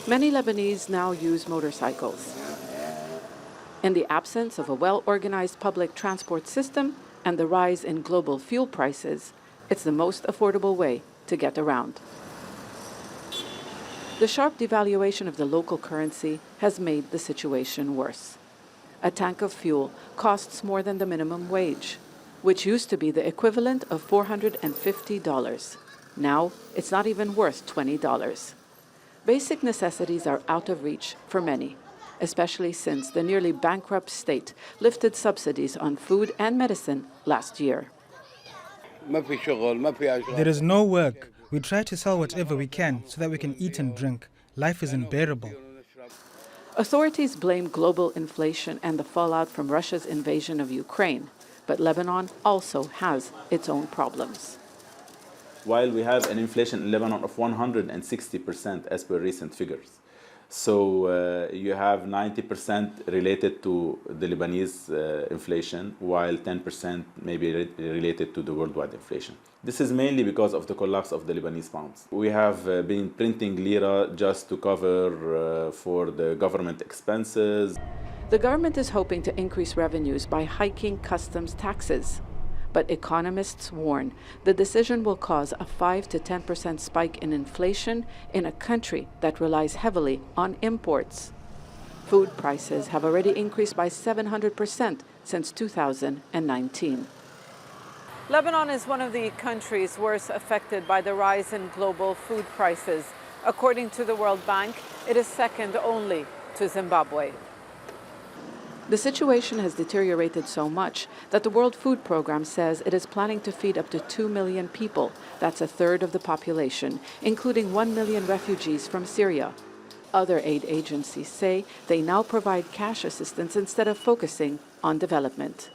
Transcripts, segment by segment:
Many Lebanese now use motorcycles. In the absence of a well-organized public transport system and the rise in global fuel prices, it's the most affordable way to get around. The sharp devaluation of the local currency has made the situation worse. A tank of fuel costs more than the minimum wage, which used to be the equivalent of $450. Now, it's not even worth $20. Basic necessities are out of reach for many, especially since the nearly bankrupt state lifted subsidies on food and medicine last year. There is no work. We try to sell whatever we can so that we can eat and drink. Life is unbearable. Authorities blame global inflation and the fallout from Russia's invasion of Ukraine, but Lebanon also has its own problems. While we have an inflation in Lebanon of 160% as per recent figures. So you have 90% related to the Lebanese inflation, while 10% may be related to the worldwide inflation. This is mainly because of the collapse of the Lebanese pounds. We have been printing lira just to cover for the government expenses. The government is hoping to increase revenues by hiking customs taxes. But economists warn the decision will cause a 5 to 10% spike in inflation in a country that relies heavily on imports. Food prices have already increased by 700% since 2019. Lebanon is one of the countries worst affected by the rise in global food prices. According to the World Bank, it is second only to Zimbabwe. The situation has deteriorated so much that the World Food Programme says it is planning to feed up to 2 million people. That's a third of the population, including 1 million refugees from Syria. Other aid agencies say they now provide cash assistance instead of focusing on development.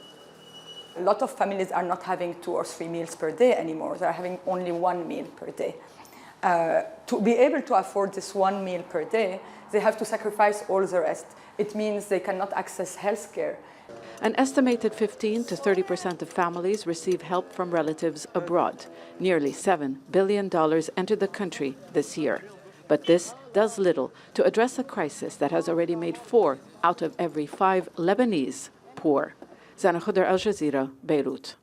A lot of families are not having 2 or 3 meals per day anymore. They're having only 1 meal per day. To be able to afford this 1 meal per day, they have to sacrifice all the rest. It means they cannot access health care. An estimated 15 to 30% of families receive help from relatives abroad. Nearly $7 billion entered the country this year. But this does little to address a crisis that has already made 4 out of every 5 Lebanese poor. ZEINA KHODR, Al Jazeera, Beirut.